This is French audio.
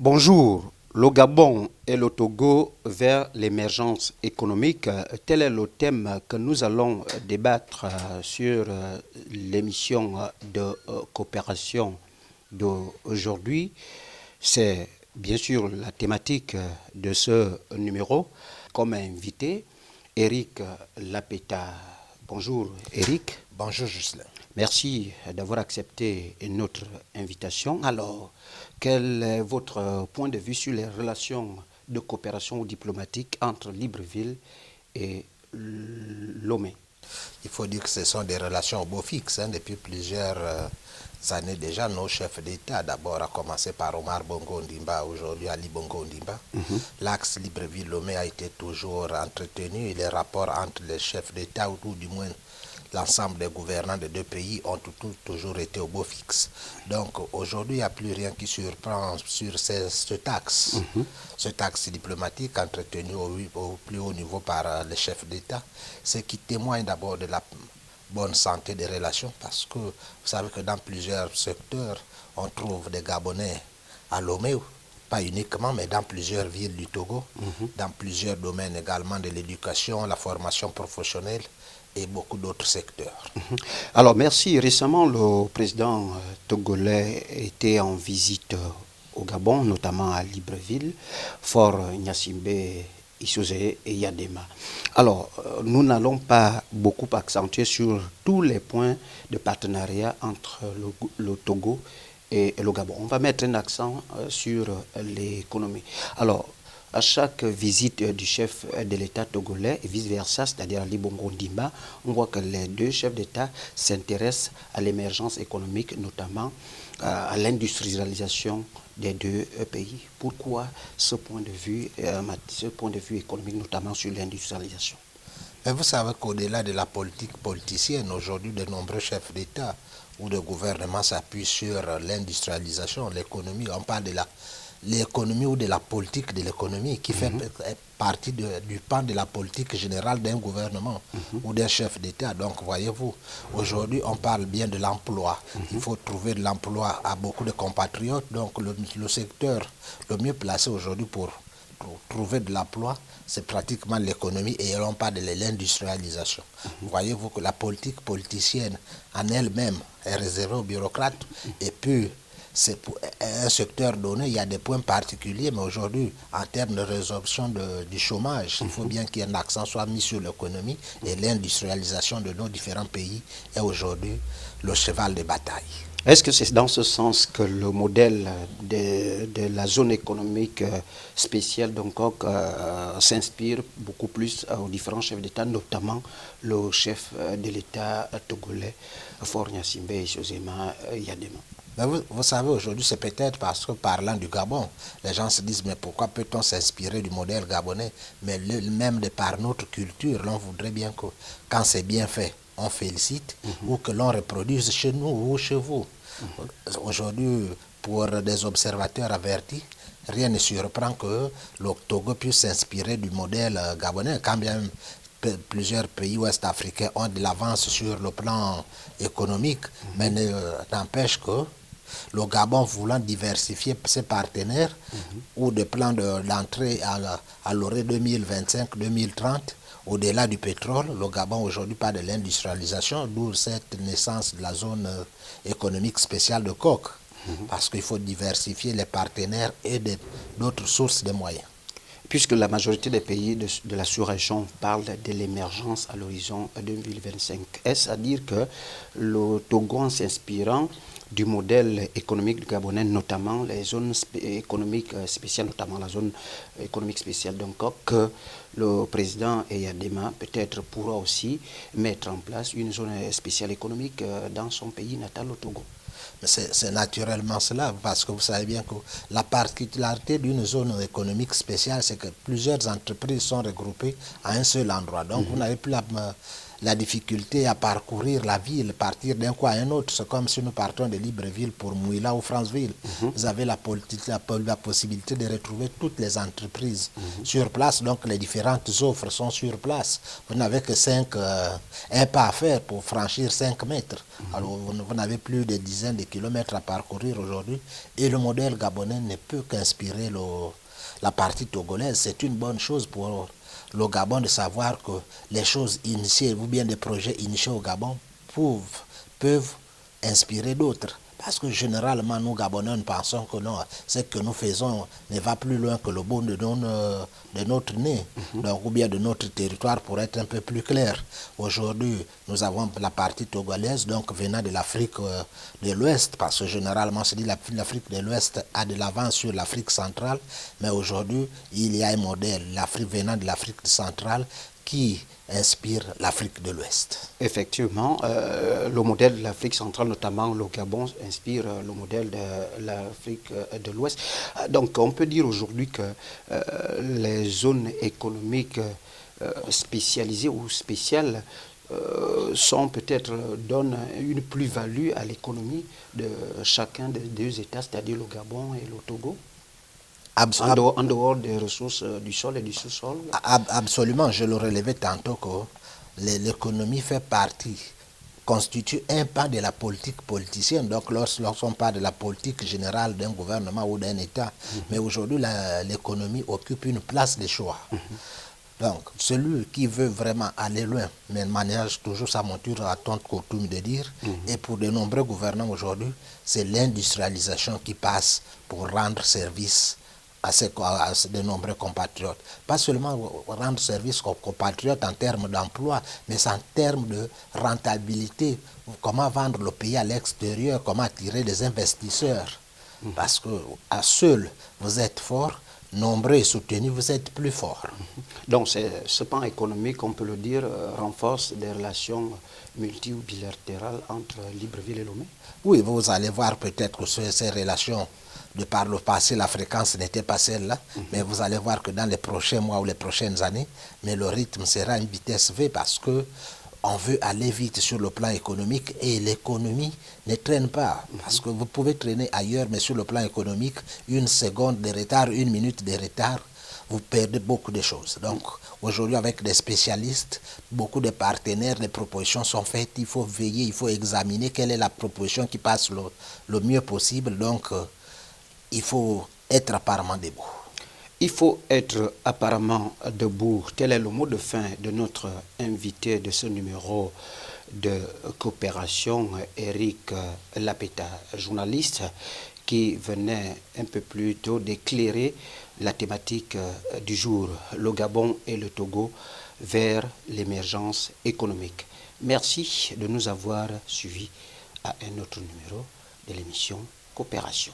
Bonjour, le Gabon et le Togo vers l'émergence économique. Tel est le thème que nous allons débattre sur l'émission de coopération d'aujourd'hui. C'est bien sûr la thématique de ce numéro. Comme invité, Eric Lapeta. Bonjour Eric. Bonjour Justin. Merci d'avoir accepté notre invitation. Alors, quel est votre point de vue sur les relations de coopération diplomatique entre Libreville et Lomé? Il faut dire que ce sont des relations au beau fixe. Depuis plusieurs années déjà, nos chefs d'État, d'abord à commencer par Omar Bongo Ondimba, aujourd'hui Ali Bongo Ondimba, l'axe Libreville-Lomé a été toujours entretenu et les rapports entre les chefs d'État, ou du moins l'ensemble des gouvernants des deux pays, ont toujours été au beau fixe. Donc aujourd'hui, il n'y a plus rien qui surprend sur cet axe. Cet axe diplomatique entretenu au plus haut niveau par les chefs d'État, ce qui témoigne d'abord de la bonne santé des relations, parce que vous savez que dans plusieurs secteurs, on trouve des Gabonais à Lomé, pas uniquement, mais dans plusieurs villes du Togo, dans plusieurs domaines également de l'éducation, la formation professionnelle, et beaucoup d'autres secteurs. Alors, merci. Récemment, le président togolais était en visite au Gabon, notamment à Libreville, Fort Gnassingbé, Issouzé et Yadema. Alors, nous n'allons pas beaucoup accentuer sur tous les points de partenariat entre le Togo et le Gabon. On va mettre un accent sur l'économie. Alors, à chaque visite du chef de l'État togolais et vice-versa, c'est-à-dire Ali Bongo Ondimba, on voit que les deux chefs d'État s'intéressent à l'émergence économique, notamment à l'industrialisation des deux pays. Pourquoi ce point de vue économique, notamment sur l'industrialisation? Et vous savez qu'au-delà de la politique politicienne, aujourd'hui, de nombreux chefs d'État ou de gouvernement s'appuient sur l'industrialisation, l'économie. On parle de l'économie ou de la politique de l'économie qui fait partie du pan de la politique générale d'un gouvernement ou d'un chef d'État. Donc voyez-vous, aujourd'hui on parle bien de l'emploi. Il faut trouver de l'emploi à beaucoup de compatriotes. Donc le secteur le mieux placé aujourd'hui pour trouver de l'emploi, c'est pratiquement l'économie et non pas de l'industrialisation. Voyez-vous que la politique politicienne en elle-même est réservée aux bureaucrates et puis c'est pour un secteur donné, il y a des points particuliers, mais aujourd'hui, en termes de résorption du chômage, il faut bien qu'un accent soit mis sur l'économie et l'industrialisation de nos différents pays est aujourd'hui le cheval de bataille. Est-ce que c'est dans ce sens que le modèle de la zone économique spéciale d'Hong-Kong s'inspire beaucoup plus aux différents chefs d'État, notamment le chef de l'État togolais, Fort Gnassingbé Issouzé Yadema? Mais vous savez, aujourd'hui, c'est peut-être parce que parlant du Gabon, les gens se disent, mais pourquoi peut-on s'inspirer du modèle gabonais? Mais même de par notre culture, l'on voudrait bien que quand c'est bien fait, on félicite, ou que l'on reproduise chez nous ou chez vous. Aujourd'hui, pour des observateurs avertis, rien ne surprend que le Togo puisse s'inspirer du modèle gabonais, quand bien plusieurs pays ouest-africains ont de l'avance sur le plan économique, mais n'empêche que le Gabon voulant diversifier ses partenaires ou des plans d'entrée à l'horizon 2025-2030, au-delà du pétrole, le Gabon aujourd'hui parle de l'industrialisation, d'où cette naissance de la zone économique spéciale de Coq, parce qu'il faut diversifier les partenaires et d'autres sources de moyens. Puisque la majorité des pays de la sous-région parlent de l'émergence à l'horizon 2025, est-ce à dire que le Togo, en s'inspirant du modèle économique du Gabonais, notamment les zones économiques spéciales, notamment la zone économique spéciale d'Hong-Kong, que le président Yadema peut-être pourra aussi mettre en place une zone spéciale économique dans son pays natal, le Togo? C'est naturellement cela, parce que vous savez bien que la particularité d'une zone économique spéciale, c'est que plusieurs entreprises sont regroupées à un seul endroit. Donc vous n'avez plus la difficulté à parcourir la ville, partir d'un coin à un autre. C'est comme si nous partons de Libreville pour Mouila ou Franceville. Vous avez la possibilité de retrouver toutes les entreprises sur place, donc les différentes offres sont sur place. Vous n'avez que un pas à faire pour franchir 5 mètres. Alors vous n'avez plus de dizaines de kilomètres à parcourir aujourd'hui, et le modèle gabonais ne peut qu'inspirer la partie togolaise. C'est une bonne chose pour le Gabon de savoir que les choses initiées ou bien des projets initiés au Gabon peuvent inspirer d'autres. Parce que généralement, nous Gabonais, nous pensons que non, ce que nous faisons ne va plus loin que le bout de notre nez, donc, ou bien de notre territoire, pour être un peu plus clair. Aujourd'hui, nous avons la partie togolaise, donc venant de l'Afrique de l'Ouest, parce que généralement, c'est dit l'Afrique de l'Ouest a de l'avance sur l'Afrique centrale, mais aujourd'hui, il y a un modèle, l'Afrique venant de l'Afrique centrale, qui inspire l'Afrique de l'Ouest. Effectivement, le modèle de l'Afrique centrale, notamment le Gabon, inspire le modèle de l'Afrique de l'Ouest. Donc on peut dire aujourd'hui que les zones économiques spécialisées ou spéciales sont peut-être donnent une plus-value à l'économie de chacun des deux États, c'est-à-dire le Gabon et le Togo. En dehors des ressources du sol et du sous-sol. Absolument, je le relevais tantôt que l'économie constitue un pan de la politique politicienne. Donc lorsqu'on parle de la politique générale d'un gouvernement ou d'un État, mais aujourd'hui l'économie occupe une place de choix. Donc celui qui veut vraiment aller loin, mais manage toujours sa monture à tante coutume de dire, et pour de nombreux gouvernants aujourd'hui, c'est l'industrialisation qui passe pour rendre service à de nombreux compatriotes. Pas seulement rendre service aux compatriotes en termes d'emploi, mais en termes de rentabilité. Comment vendre le pays à l'extérieur, comment attirer des investisseurs. Parce que à seul, vous êtes fort, nombreux et soutenus, vous êtes plus fort. Donc ce pan économique, on peut le dire, renforce des relations multi- ou bilatérales entre Libreville et Lomé? Oui, vous allez voir peut-être que ces relations, de par le passé, la fréquence n'était pas celle-là, mais vous allez voir que dans les prochains mois ou les prochaines années, mais le rythme sera à une vitesse V parce que on veut aller vite sur le plan économique et l'économie ne traîne pas. Parce que vous pouvez traîner ailleurs, mais sur le plan économique, une seconde de retard, une minute de retard, vous perdez beaucoup de choses. Donc aujourd'hui, avec des spécialistes, beaucoup de partenaires, des propositions sont faites. Il faut veiller, il faut examiner quelle est la proposition qui passe le mieux possible. Donc il faut être apparemment debout. Il faut être apparemment debout. Tel est le mot de fin de notre invité de ce numéro de coopération, Eric Lapeta, journaliste qui venait un peu plus tôt d'éclairer la thématique du jour, le Gabon et le Togo vers l'émergence économique. Merci de nous avoir suivis à un autre numéro de l'émission Coopération.